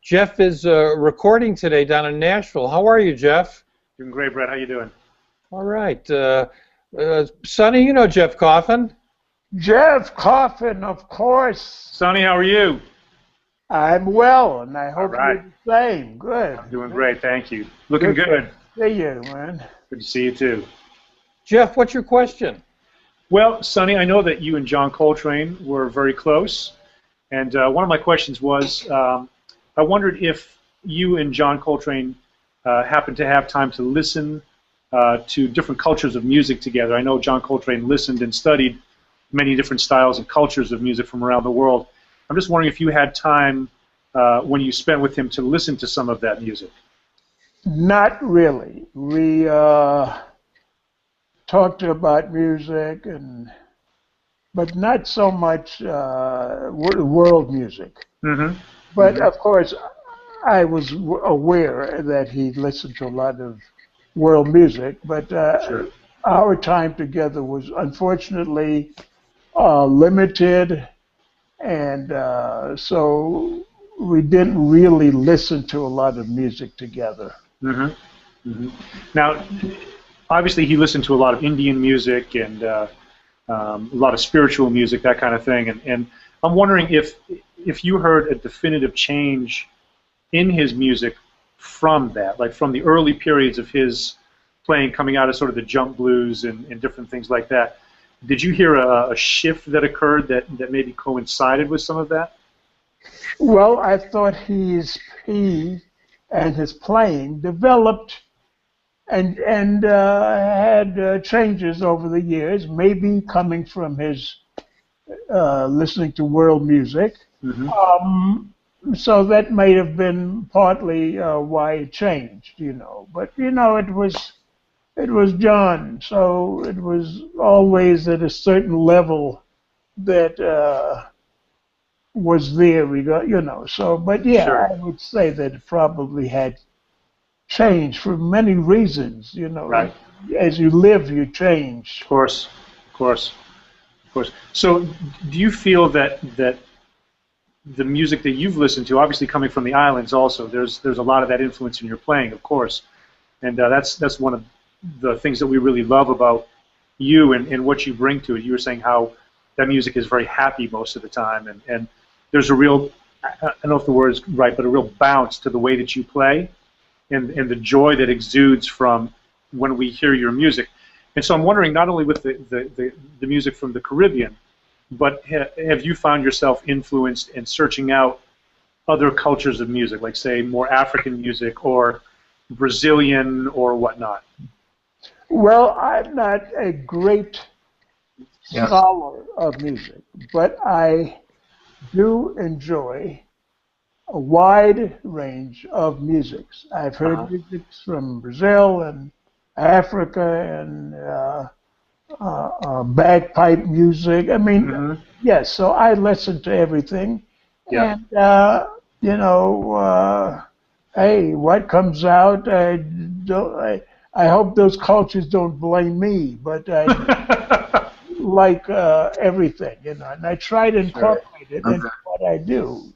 Jeff is recording today down in Nashville. How are you, Jeff? Doing great, Brett. How you doing? All right. Sonny, you know Jeff Coffin? Jeff Coffin, of course. Sonny, how are you? I'm well, and I hope right. you're the same. Good. I'm doing great, thank you. Looking good. See you, man. Good to see you, too. Jeff, what's your question? Well, Sonny, I know that you and John Coltrane were very close, and one of my questions was, I wondered if you and John Coltrane happened to have time to listen to different cultures of music together. I know John Coltrane listened and studied many different styles and cultures of music from around the world. I'm just wondering if you had time when you spent with him to listen to some of that music. Not really. We talked about music, but not so much world music. Mm-hmm. But of course, I was aware that he listened to a lot of world music. But Sure. Our time together was unfortunately limited, and so we didn't really listen to a lot of music together. Mm-hmm. Mm-hmm. Now, obviously, he listened to a lot of Indian music and a lot of spiritual music, that kind of thing. And I'm wondering if you heard a definitive change in his music from that, like from the early periods of his playing, coming out of sort of the jump blues and different things like that. Did you hear a shift that occurred that maybe coincided with some of that? Well, I thought he and his playing developed and had changes over the years, maybe coming from his listening to world music. Mm-hmm. So that may have been partly why it changed, But it was John, so it was always at a certain level that was there. So, but yeah, sure. I would say that it probably had changed for many reasons. Right. As you live, you change. Of course. So, do you feel that the music that you've listened to, obviously coming from the islands, also there's a lot of that influence in your playing, of course, and that's one of the things that we really love about you and what you bring to it. You were saying how that music is very happy most of the time, and there's a real, I don't know if the word is right, but a real bounce to the way that you play and the joy that exudes from when we hear your music. And so I'm wondering, not only with the music from the Caribbean, but have you found yourself influenced in searching out other cultures of music, like, say, more African music or Brazilian or whatnot? Well, I'm not a great scholar of music, but I do enjoy a wide range of musics. I've heard music from Brazil and Africa and bagpipe music. I mean, yes, so I listen to everything. Yeah. And, hey, what comes out, I hope those cultures don't blame me, but I like everything, and I try to incorporate it into what I do.